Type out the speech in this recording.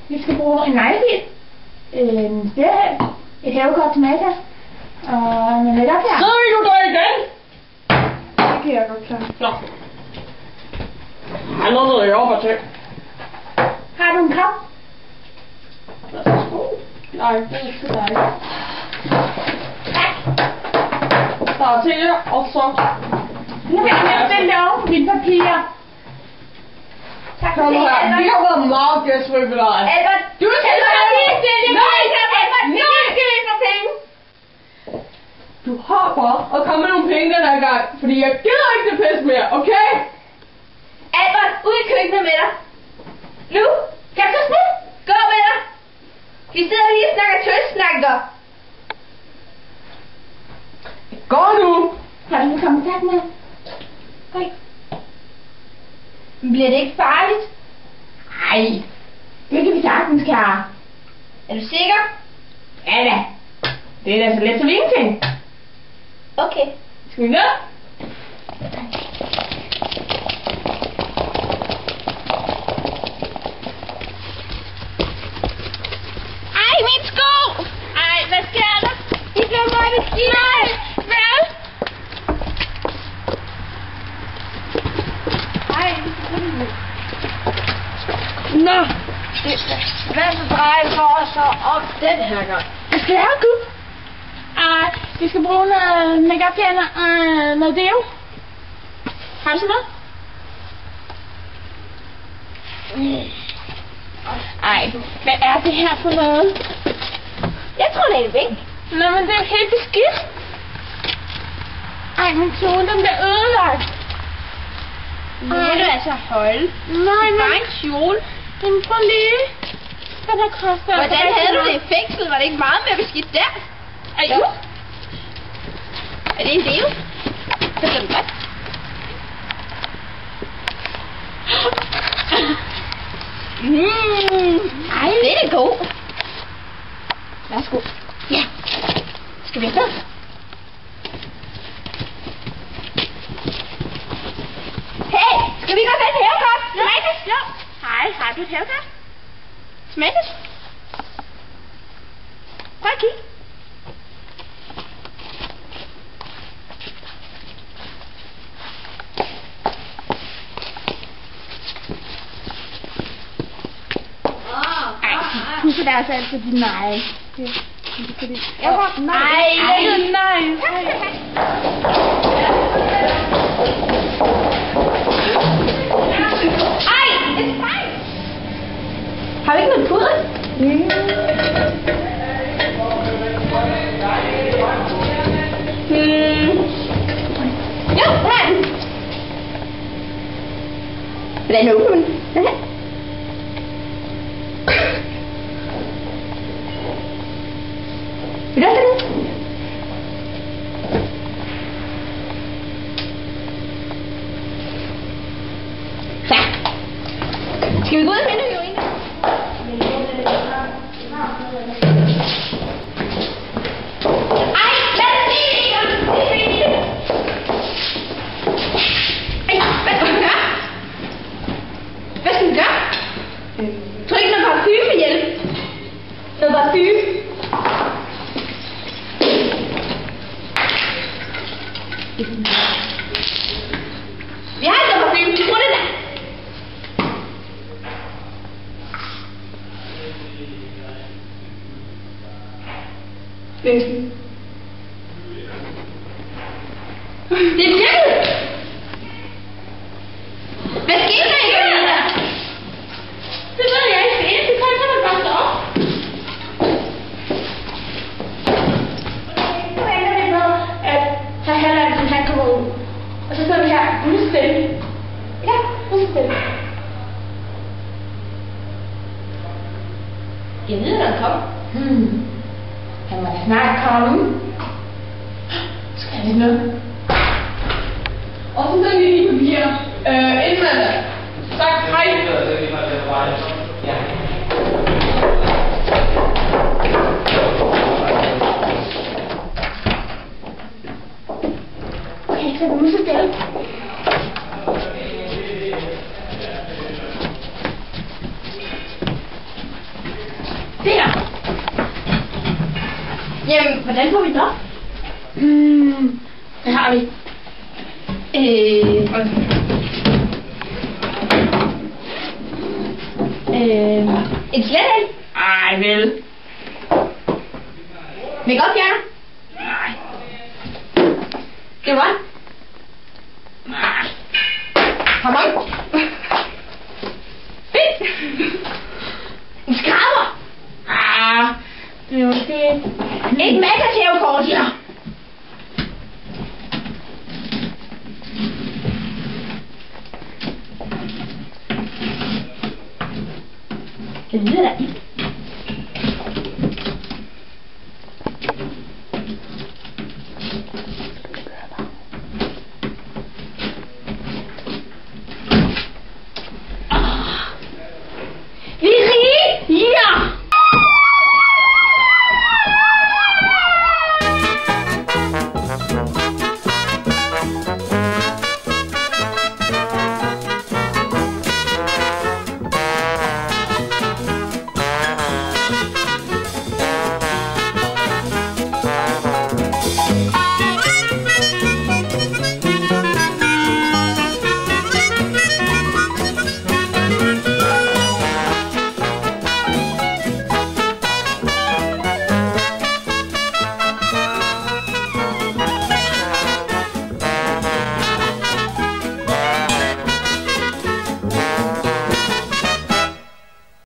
Vi skal bruge en neglebil, en stærhæld, et havekort til Matas, og en lækker her. Sidder du der igen? Det kan jeg godt klare. Nå. Jeg nåede jeg op og til. Har du en kop? Værsgo. Nej, det er sgu dig. Tak. Der er til jer, og så... Nu kan jeg stille det over på mine papirer. Tak for det, Albert. Vi har været meget gæstfri for dig. Albert, du skal lige stille det. Nej, Albert, jeg skal ikke have penge. Du har bare at komme med nogle penge den her gang, fordi jeg gider ikke det pisse mere, okay? Albert, ud i køkkenet med dig. Nu, kan du smut? Gå med dig. Vi sidder lige og snakker tøstsnakker. Gå nu! Har du nu kontakt med? Okay. Bliver det ikke farligt? Nej, det kan vi sagtens klare. Er du sikker? Ja da. Det er da så let som ingenting. Okay. Skal vi ned? Ej, min sko! Ej, hvad sker der? I blev meget skidt. Nej, hvad? Ej, nå, hvad så drejer det for os så op den her gang? Hvad skal jeg have, Gud? Vi skal bruge noget make-up fjerner og noget deo. Har du sådan noget? Ej, hvad er det her for noget? Jeg tror, det er en væg. Nå, men det er helt beskidt. Ej, min kjole, den bliver ødelagt. Nu må du altså holde. Nej, men... bare en kjole. Men prøv lige. Den har kostet... Hvordan havde du det i fængsel? Var det ikke meget mere beskidt der? Ej, jo. Er det en deo? Så bliver den godt. Ej, det er god. Værsgo. Ja. Skal vi afsted? Hey, skal vi gå med et haircut? Smages? Jo. Hej, har du et haircut? Smages? Prøv at kigge. Husk det altså altid din nej. Jeg var nej. Nej. Ej, det er fejl. Har du ikke noget puder? Jo, her er den. Hvordan åbner man den? Vil du have det? Så. Skal vi gå ud og finde heroin? Ej, lad os se det, Inger. Ej, hvad skal vi gøre? Hvad skal vi gøre? Tror ikke noget parfume hjælp? Noget parfume? Vi har ikke noget parfume. Prøv det der. Det virkede. Hvad skete der ikke, Lina? Det ved jeg ikke. Det eneste kan man bare stå op. Nu ender det med, at herr Hallandsen han kommer ud. Og så sidder vi her udstille. Ja, nu musestemme. Jeg ved, at han kommer. Han må snart komme. Skal jeg lidt noget? Og så sender vi lige papir. Inden mandag. Tak, hej. Okay, så vi musestemme. Der! Jamen, hvordan får vi det op? Hvad har vi? En slettel? Ej, vel. Make-up fjerner? Nej. Det var? Nej. Kom on. Fedt. En skraber? Det er okay. Et mega-tævekort, ja. Det lyder da ikke.